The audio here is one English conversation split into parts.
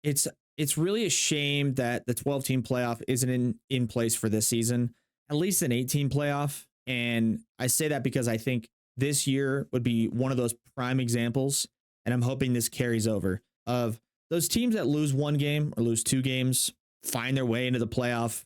it's it's really a shame that the 12-team playoff isn't in place for this season, at least an 18 playoff. And I say that because I think this year would be one of those prime examples, and I'm hoping this carries over, of those teams that lose one game or lose two games, find their way into the playoff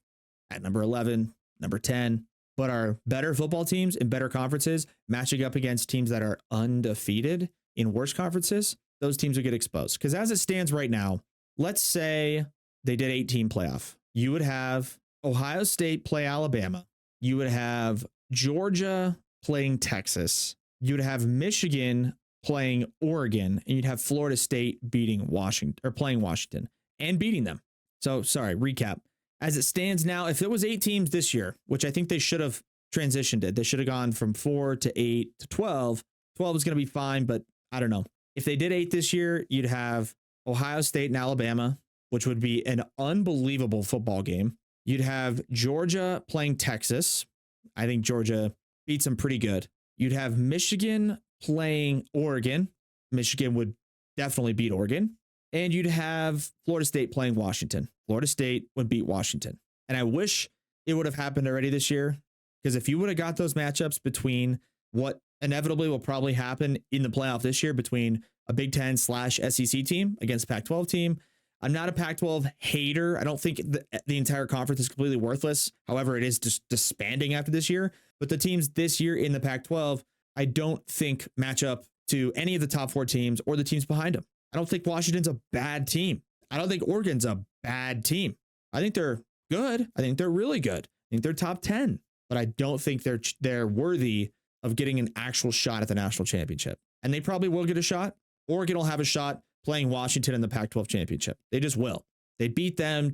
at number 11, number 10, but are better football teams in better conferences matching up against teams that are undefeated in worse conferences. Those teams would get exposed. Because as it stands right now, let's say they did 18 playoff. You would have Ohio State play Alabama. You would have Georgia playing Texas. You would have Michigan playing Oregon, and you'd have Florida State beating Washington, or playing Washington and beating them. So sorry, recap. As it stands now, if it was 8 teams this year, which I think they should have transitioned it, they should have gone from 4 to 8 to 12. 12 is going to be fine, but I don't know. If they did 8 this year, you'd have Ohio State and Alabama, which would be an unbelievable football game. You'd have Georgia playing Texas. I think Georgia beats them pretty good. You'd have Michigan playing Oregon. Michigan would definitely beat Oregon. And you'd have Florida State playing Washington. Florida State would beat Washington. And I wish it would have happened already this year, because if you would have got those matchups between what inevitably will probably happen in the playoff this year between a Big Ten / SEC team against a Pac-12 team. I'm not a Pac-12 hater. I don't think the entire conference is completely worthless. However, it is just disbanding after this year. But the teams this year in the Pac-12, I don't think match up to any of the top 4 teams or the teams behind them. I don't think Washington's a bad team. I don't think Oregon's a bad team. I think they're good. I think they're really good. I think they're top 10, but I don't think they're worthy of getting an actual shot at the national championship. And they probably will get a shot. Oregon will have a shot playing Washington in the Pac-12 championship. They just will. They beat them.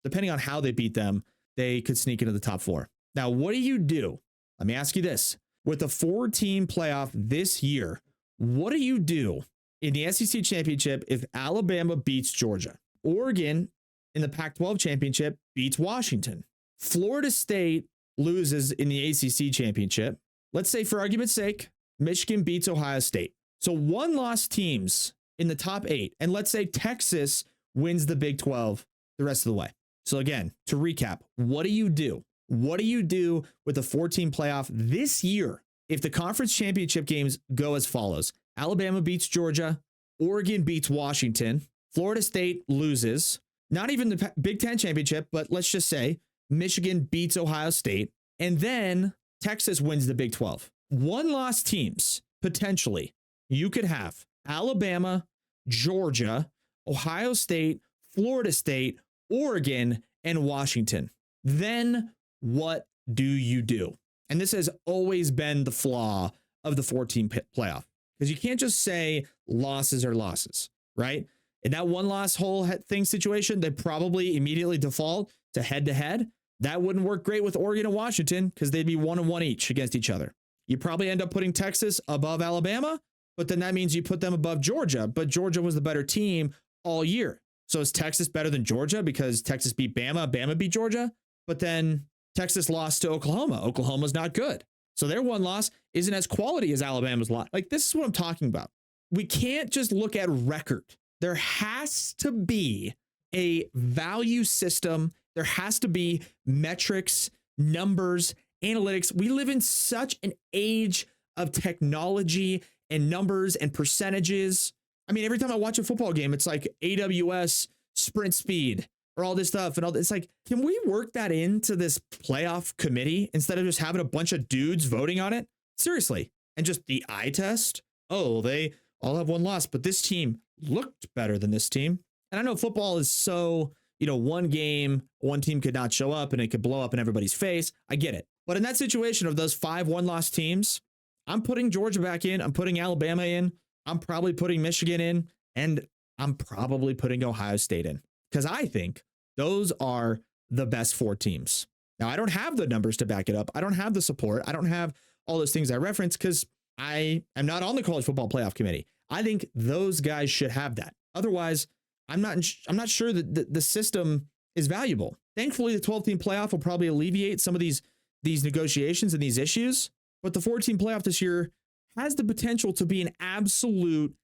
Depending on how they beat them, they could sneak into the top 4. Now, what do you do? Let me ask you this. With the 4-team playoff this year, what do you do in the SEC championship if Alabama beats Georgia? Oregon in the Pac-12 championship beats Washington. Florida State loses in the ACC championship. Let's say, for argument's sake, Michigan beats Ohio State. So 1-loss teams in the top 8. And let's say Texas wins the Big 12 the rest of the way. So again, to recap, what do you do? What do you do with the 4-team playoff this year if the conference championship games go as follows? Alabama beats Georgia, Oregon beats Washington, Florida State loses, not even the Big Ten championship, but let's just say Michigan beats Ohio State, and then Texas wins the Big 12. 1-loss teams, potentially, you could have Alabama, Georgia, Ohio State, Florida State, Oregon, and Washington. Then what do you do? And this has always been the flaw of the 4-team playoff, because you can't just say losses are losses, right? In that 1-loss whole thing situation, they probably immediately default to head-to-head. That wouldn't work great with Oregon and Washington, because they'd be 1-1 each against each other. You probably end up putting Texas above Alabama, but then that means you put them above Georgia, but Georgia was the better team all year. So is Texas better than Georgia because Texas beat Bama, Bama beat Georgia, but then Texas lost to Oklahoma. Oklahoma's not good. So their 1 loss isn't as quality as Alabama's loss. Like, this is what I'm talking about. We can't just look at record. There has to be a value system. There has to be metrics, numbers, analytics. We live in such an age of technology and numbers and percentages. I mean, every time I watch a football game, it's like AWS sprint speed or all this stuff. And all it's like, can we work that into this playoff committee instead of just having a bunch of dudes voting on it? Seriously. And just the eye test. Oh, they all have 1 loss, but this team looked better than this team. And I know football is so, one game, one team could not show up and it could blow up in everybody's face. I get it. But in that situation of those 5 1-loss teams, I'm putting Georgia back in. I'm putting Alabama in. I'm probably putting Michigan in. And I'm probably putting Ohio State in, because I think those are the best 4 teams. Now, I don't have the numbers to back it up. I don't have the support. I don't have all those things I reference because I am not on the college football playoff committee. I think those guys should have that. Otherwise, I'm not sure that the system is valuable. Thankfully, the 12-team playoff will probably alleviate some of these negotiations and these issues. But the 4-team playoff this year has the potential to be an absolute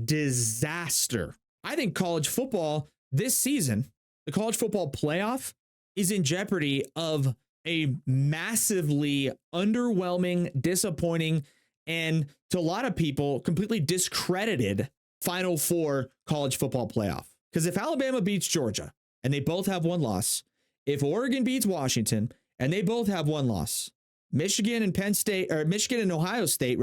disaster I think college football this season, the college football playoff, is in jeopardy of a massively underwhelming, disappointing, and to a lot of people, completely discredited Final Four college football playoff. Because if Alabama beats Georgia and they both have one loss, if Oregon beats Washington and they both have one loss, Michigan and Michigan and Ohio State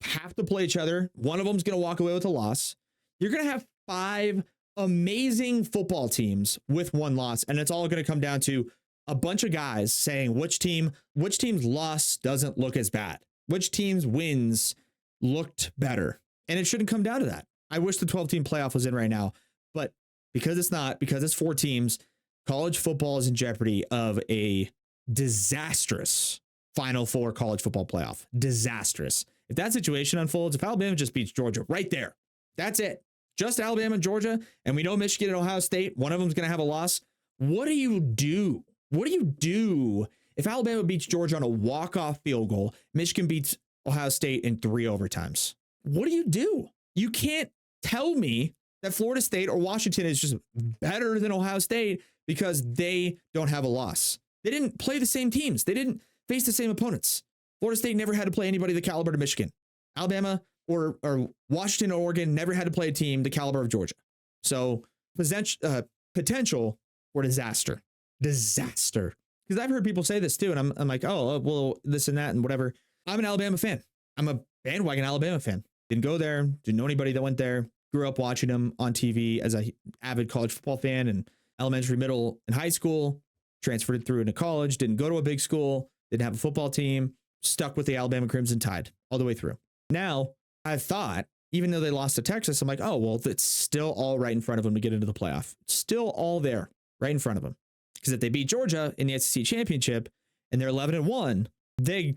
have to play each other. One of them's going to walk away with a loss. You're going to have 5 amazing football teams with one loss, and it's all going to come down to a bunch of guys saying which team's loss doesn't look as bad, which team's wins looked better. And it shouldn't come down to that. I wish the 12-team playoff was in right now, but because it's not, because it's 4 teams, college football is in jeopardy of a disastrous Final Four college football playoff. Disastrous. If that situation unfolds, if Alabama just beats Georgia right there, that's it. Just Alabama and Georgia, and we know Michigan and Ohio State, one of them's going to have a loss. What do you do? What do you do if Alabama beats Georgia on a walk-off field goal, Michigan beats Ohio State in 3 overtimes? What do you do? You can't tell me that Florida State or Washington is just better than Ohio State because they don't have a loss. They didn't play the same teams. They didn't face the same opponents. Florida State never had to play anybody the caliber of Michigan. Alabama or Washington or Oregon never had to play a team the caliber of Georgia. So potential for disaster. Disaster. Because I've heard people say this too, and I'm like, oh, well, this and that and whatever. I'm an Alabama fan. I'm a bandwagon Alabama fan. Didn't go there. Didn't know anybody that went there. Grew up watching them on TV as an avid college football fan in elementary, middle, and high school. Transferred through into college. Didn't go to a big school. Didn't have a football team. Stuck with the Alabama Crimson Tide all the way through. Now, I thought, even though they lost to Texas, I'm like, oh, well, it's still all right in front of them to get into the playoff. Still all there, right in front of them. Because if they beat Georgia in the SEC championship and they're 11-1, they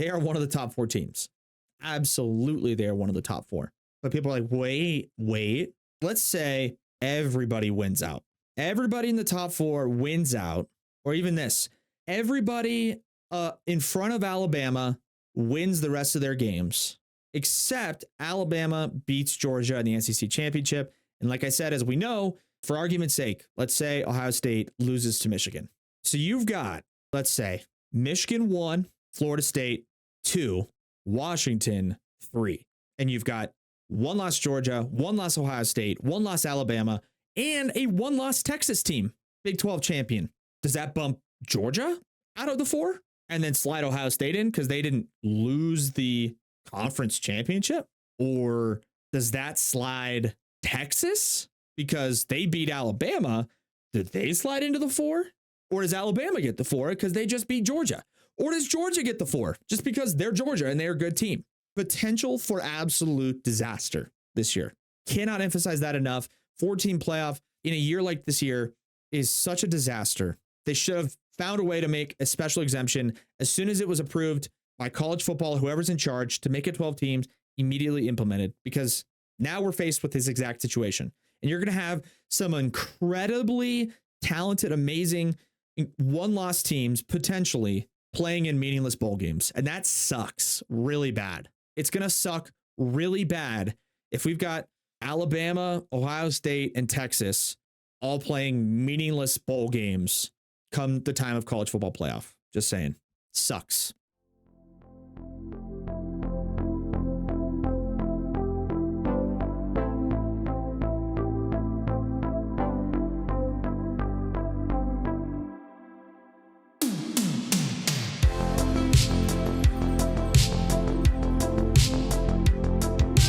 are one of the top 4 teams. Absolutely, they are one of the top 4. But people are like, wait. Let's say everybody wins out. Everybody in the top 4 wins out. Or even this, everybody in front of Alabama wins the rest of their games, except Alabama beats Georgia in the SEC championship. And like I said, as we know, for argument's sake, let's say Ohio State loses to Michigan. So you've got, let's say, Michigan 1, Florida State 2, Washington 3. And you've got 1 loss Georgia, 1 loss Ohio State, 1 loss Alabama, and a 1 loss Texas team, Big 12 champion. Does that bump Georgia out of the 4 and then slide Ohio State in because they didn't lose the conference championship? Or does that slide Texas because they beat Alabama? Did they slide into the 4? Or does Alabama get the 4 because they just beat Georgia? Or does Georgia get the 4 just because they're Georgia and they're a good team? Potential for absolute disaster this year. Cannot emphasize that enough. 4-team playoff in a year like this year is such a disaster. They should have found a way to make a special exemption as soon as it was approved by college football, whoever's in charge, to make it 12 teams, immediately implemented, because now we're faced with this exact situation. And you're going to have some incredibly talented, amazing 1-loss teams potentially playing in meaningless bowl games. And that sucks really bad. It's going to suck really bad if we've got Alabama, Ohio State, and Texas all playing meaningless bowl games come the time of college football playoff. Just saying. Sucks.